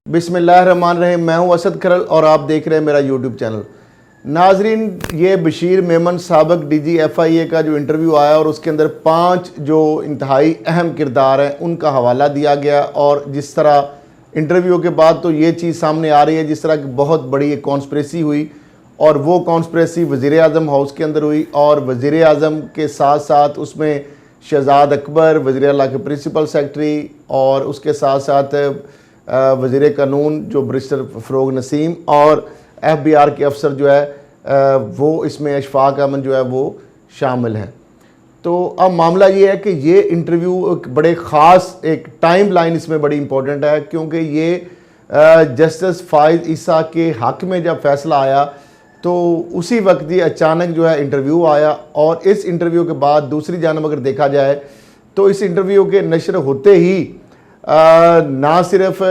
बिस्मिल्लाहिर्रहमानिर्रहीम। मैं हूं असद खरल और आप देख रहे हैं मेरा यूट्यूब चैनल। नाजरीन, ये बशीर मेमन साबिक DGFIA का जो इंटरव्यू आया और उसके अंदर 5 जो इंतहाई अहम किरदार हैं उनका हवाला दिया गया, और जिस तरह इंटरव्यू के बाद तो ये चीज़ सामने आ रही है जिस तरह की बहुत बड़ी एक कॉन्स्पिरेसी हुई, और वो कॉन्स्पिरेसी वज़ीर आज़म हाउस के अंदर हुई, और वज़ीर आज़म के साथ साथ उसमें शहजाद अकबर वज़ीर आला के प्रिंसिपल सेक्रेटरी, और उसके साथ साथ वज़ीर कानून जो बैरिस्टर फ़रोग़ नसीम, और FBR के अफसर जो है वो इसमें अशफाक अहमद जो है वो शामिल हैं। तो अब मामला ये है कि ये इंटरव्यू एक बड़े ख़ास एक टाइम लाइन इसमें बड़ी इम्पोर्टेंट है, क्योंकि ये जस्टिस फ़ाइज़ ईसा के हक़ में जब फ़ैसला आया तो उसी वक्त ये अचानक जो है इंटरव्यू आया, और इस इंटरव्यू के बाद दूसरी जानब अगर देखा जाए तो इस इंटरव्यू के नशर होते ही ना सिर्फ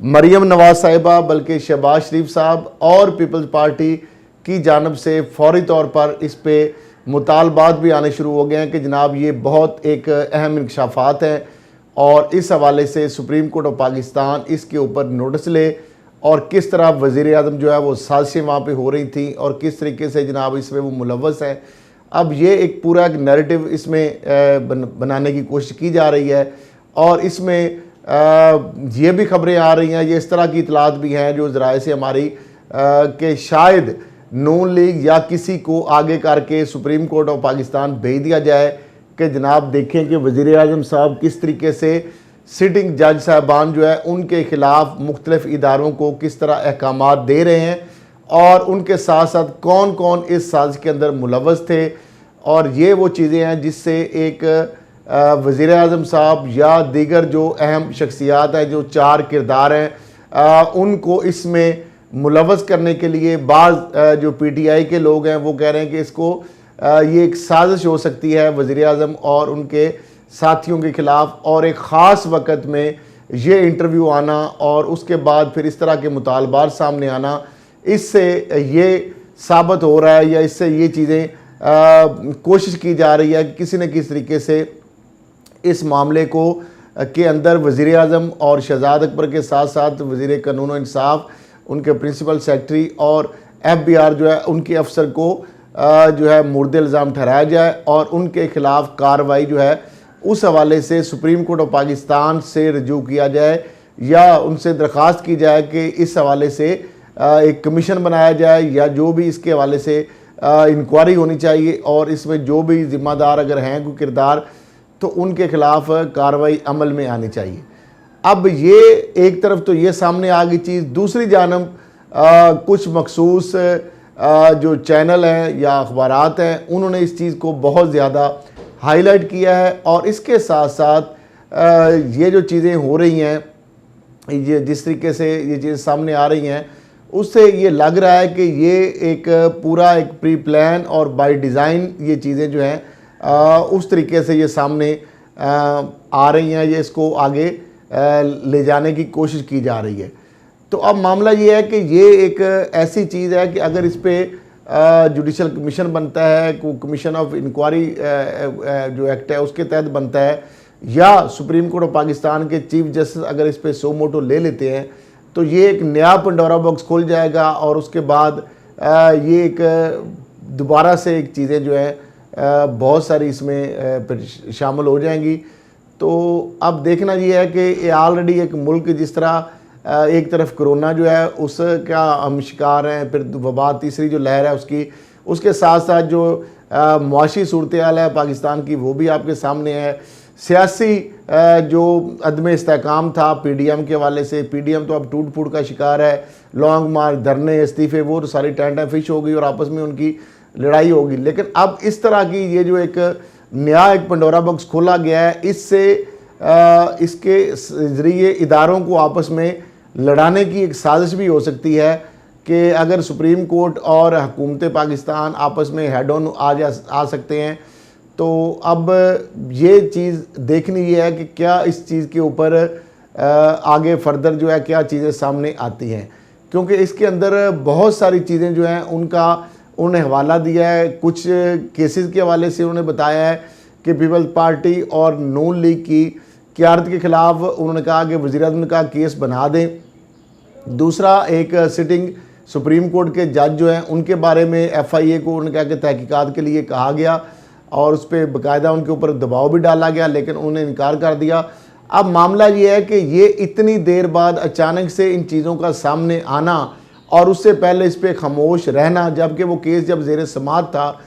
मरीम नवाज़ साहिबा बल्कि शहबाज शरीफ साहब और पीपल्स पार्टी की जानब से फौरी तौर पर इस पे मुतालबात भी आने शुरू हो गए हैं कि जनाब ये बहुत एक अहम इंकशाफात हैं, और इस हवाले से सुप्रीम कोर्ट ऑफ पाकिस्तान इसके ऊपर नोटिस ले, और किस तरह वज़ीर आज़म जो है वो साजिशें वहाँ पे हो रही थी और किस तरीके से जनाब इसमें वो मुलव्वस हैं। अब ये एक पूरा एक नैरेटिव इसमें बनाने की कोशिश की जा रही है, और इसमें ये भी खबरें आ रही हैं, ये इस तरह की इतलात भी हैं जो ज़राए से हमारी कि शायद नून लीग या किसी को आगे करके सुप्रीम कोर्ट ऑफ पाकिस्तान भेज दिया जाए कि जनाब देखें कि वज़ीर आज़म साहब किस तरीके से सिटिंग जज साहबान जो है उनके ख़िलाफ़ मुख्तलिफ़ इदारों को किस तरह अहकामात दे रहे हैं, और उनके साथ साथ कौन कौन इस साजिश के अंदर मुलव्वस थे। और ये वो चीज़ें हैं जिससे एक वज़ीर आज़म साहब या दीगर जो अहम शख्सियात हैं, जो 4 किरदार हैं, उनको इसमें मुलव्वस करने के लिए बाज़ जो PTI के लोग हैं वो कह रहे हैं कि इसको ये एक साजिश हो सकती है वज़ीर आज़म और उनके साथियों के ख़िलाफ़, और एक ख़ास वक़्त में ये इंटरव्यू आना और उसके बाद फिर इस तरह के मुतालबात सामने आना, इससे ये साबित हो रहा है या इससे ये चीज़ें कोशिश की जा रही है कि किसी न किसी तरीके से इस मामले को के अंदर वज़ीर आज़म और शहजाद अकबर के साथ साथ वज़ीर कानून और इंसाफ, उनके प्रिंसिपल सेक्रेटरी और FBR जो है उनके अफसर को जो है मुर्द इल्ज़ाम ठहराया जाए, और उनके ख़िलाफ़ कार्रवाई जो है उस हवाले से सुप्रीम कोर्ट ऑफ पाकिस्तान से रजू किया जाए, या उनसे दरख्वास्त की जाए कि इस हवाले से एक कमीशन बनाया जाए, या जो भी इसके हवाले से इंक्वायरी होनी चाहिए, और इसमें जो भी ज़िम्मेदार अगर हैं कोई किरदार तो उनके ख़िलाफ़ कार्रवाई अमल में आनी चाहिए। अब ये एक तरफ तो ये सामने आ गई चीज़, दूसरी जानब कुछ मखसूस जो चैनल हैं या अखबारात हैं उन्होंने इस चीज़ को बहुत ज़्यादा हाईलाइट किया है, और इसके साथ साथ ये जो चीज़ें हो रही हैं, ये जिस तरीके से ये चीज़ें सामने आ रही हैं उससे ये लग रहा है कि ये एक पूरा एक प्री प्लान और बाय डिज़ाइन ये चीज़ें जो हैं उस तरीके से ये सामने आ रही हैं, ये इसको आगे ले जाने की कोशिश की जा रही है। तो अब मामला ये है कि ये एक ऐसी चीज़ है कि अगर इस पर जुडिशल कमीशन बनता है, कमीशन ऑफ इंक्वायरी जो एक्ट है उसके तहत बनता है, या सुप्रीम कोर्ट ऑफ पाकिस्तान के चीफ जस्टिस अगर इस पर सो मोटो ले लेते हैं, तो ये एक नया पंडोरा बॉक्स खुल जाएगा, और उसके बाद ये एक दोबारा से एक चीज़ें जो है बहुत सारी इसमें शामिल हो जाएंगी। तो अब देखना ये है कि ऑलरेडी एक मुल्क जिस तरह एक तरफ कोरोना जो है उसका हम शिकार हैं, फिर वबा तीसरी जो लहर है उसकी, उसके साथ साथ जो मुआशी सूरत हाल है पाकिस्तान की वो भी आपके सामने है। सियासी जो अदम इस्तेहकाम था PDM के हवाले से, PDM तो अब टूट फूट का शिकार है, लॉन्ग मार्च, धरने, इस्तीफ़े, वो तो सारी टेंटा फिश हो गई और आपस में उनकी लड़ाई होगी। लेकिन अब इस तरह की ये जो एक नया एक पंडोरा बॉक्स खोला गया है, इससे इसके ज़रिए इदारों को आपस में लड़ाने की एक साजिश भी हो सकती है कि अगर सुप्रीम कोर्ट और हुकूमत पाकिस्तान आपस में हेड ऑन आ सकते हैं। तो अब ये चीज़ देखनी ये है कि क्या इस चीज़ के ऊपर आगे फर्दर जो है क्या चीज़ें सामने आती हैं, क्योंकि इसके अंदर बहुत सारी चीज़ें जो हैं उनका उन्होंने हवाला दिया है। कुछ केसेस के हवाले से उन्होंने बताया है कि पीपल्स पार्टी और नून लीग की क़यादत के ख़िलाफ़ उन्होंने कहा कि वज़ीर-ए-आज़म ने कहा केस बना दें, दूसरा एक सिटिंग सुप्रीम कोर्ट के जज जो हैं उनके बारे में FIA को उन्होंने कहा कि तहकीकात के लिए कहा गया और उस पर बाकायदा उनके ऊपर दबाव भी डाला गया, लेकिन उन्होंने इनकार कर दिया। अब मामला ये है कि ये इतनी देर बाद अचानक से इन चीज़ों का सामने आना और उससे पहले इस पर खामोश रहना, जबकि वो केस जब ज़ेर समाअत था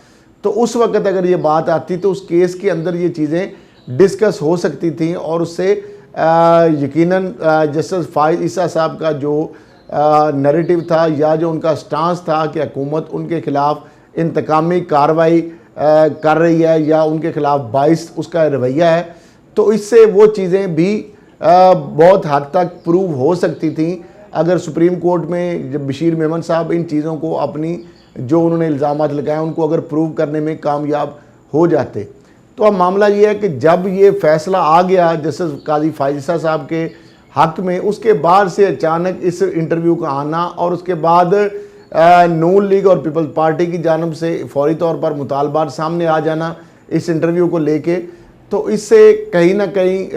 तो उस वक्त अगर ये बात आती तो उस केस के अंदर ये चीज़ें डिस्कस हो सकती थी और उससे यकीनन जस्टिस फाइज ईसा साहब का जो नैरेटिव था या जो उनका स्टांस था कि हुकूमत उनके ख़िलाफ़ इंतकामी कार्रवाई कर रही है या उनके ख़िलाफ़ बाइस उसका रवैया है, तो इससे वो चीज़ें भी बहुत हद तक प्रूव हो सकती थी अगर सुप्रीम कोर्ट में जब बशीर मेमन साहब इन चीज़ों को अपनी जो उन्होंने इल्ज़ामात लगाए उनको अगर प्रूव करने में कामयाब हो जाते। तो अब मामला ये है कि जब ये फ़ैसला आ गया जस्टिस काजी फाइज ईसा साहब के हक़ में, उसके बाद से अचानक इस इंटरव्यू का आना और उसके बाद नून लीग और पीपल्स पार्टी की जानब से फौरी तौर पर मुतालबात सामने आ जाना इस इंटरव्यू को लेके, तो इससे कहीं ना कहीं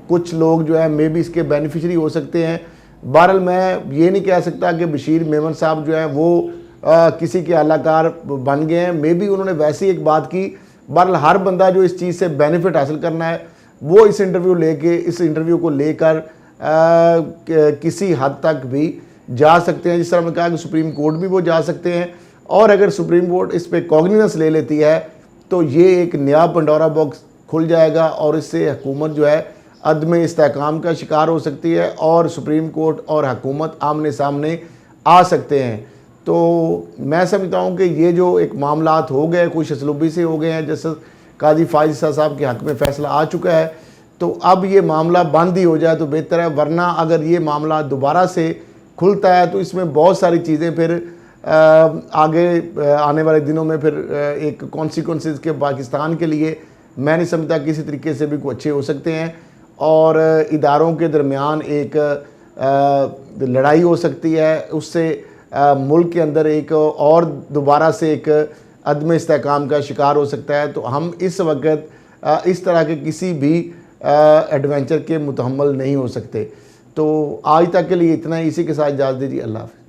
कुछ लोग जो है मे भी इसके बेनिफिशरी हो सकते हैं। बहरहाल मैं ये नहीं कह सकता कि बशीर मेमन साहब जो हैं वो किसी के अलाकार बन गए हैं, मे भी उन्होंने वैसी एक बात की। बहरहाल हर बंदा जो इस चीज़ से बेनिफिट हासिल करना है वो इस इंटरव्यू को लेकर किसी हद तक भी जा सकते हैं। जिस तरह मैंने कहा कि सुप्रीम कोर्ट भी वो जा सकते हैं और अगर सुप्रीम कोर्ट इस पर कॉग्निजेंस ले लेती है तो ये एक नया पंडोरा बॉक्स खुल जाएगा और इससे हुकूमत जो है अदम इस्तेहकाम का शिकार हो सकती है और सुप्रीम कोर्ट और हुकूमत आमने सामने आ सकते हैं। तो मैं समझता हूँ कि ये जो एक मामलात हो गए कुछ असलूबी से हो गए हैं, जैसे काजी फाइज ईसा साहब के हक़ में फ़ैसला आ चुका है, तो अब ये मामला बंद ही हो जाए तो बेहतर है, वरना अगर ये मामला दोबारा से खुलता है तो इसमें बहुत सारी चीज़ें फिर आगे आने वाले दिनों में फिर एक कॉन्सिक्वेंसेस के पाकिस्तान के लिए मैं नहीं समझता किसी तरीके से भी कुछ अच्छे हो सकते हैं और इदारों के दरमियान एक लड़ाई हो सकती है। उससे मुल्क के अंदर एक और दोबारा से एक अदम इस्तेहकाम का शिकार हो सकता है। तो हम इस वक्त इस तरह के किसी भी एडवेंचर के मुतहम्मल नहीं हो सकते। तो आज तक के लिए इतना ही, इसी के साथ इजाज़त दीजिए। अल्लाह हाफ़िज़।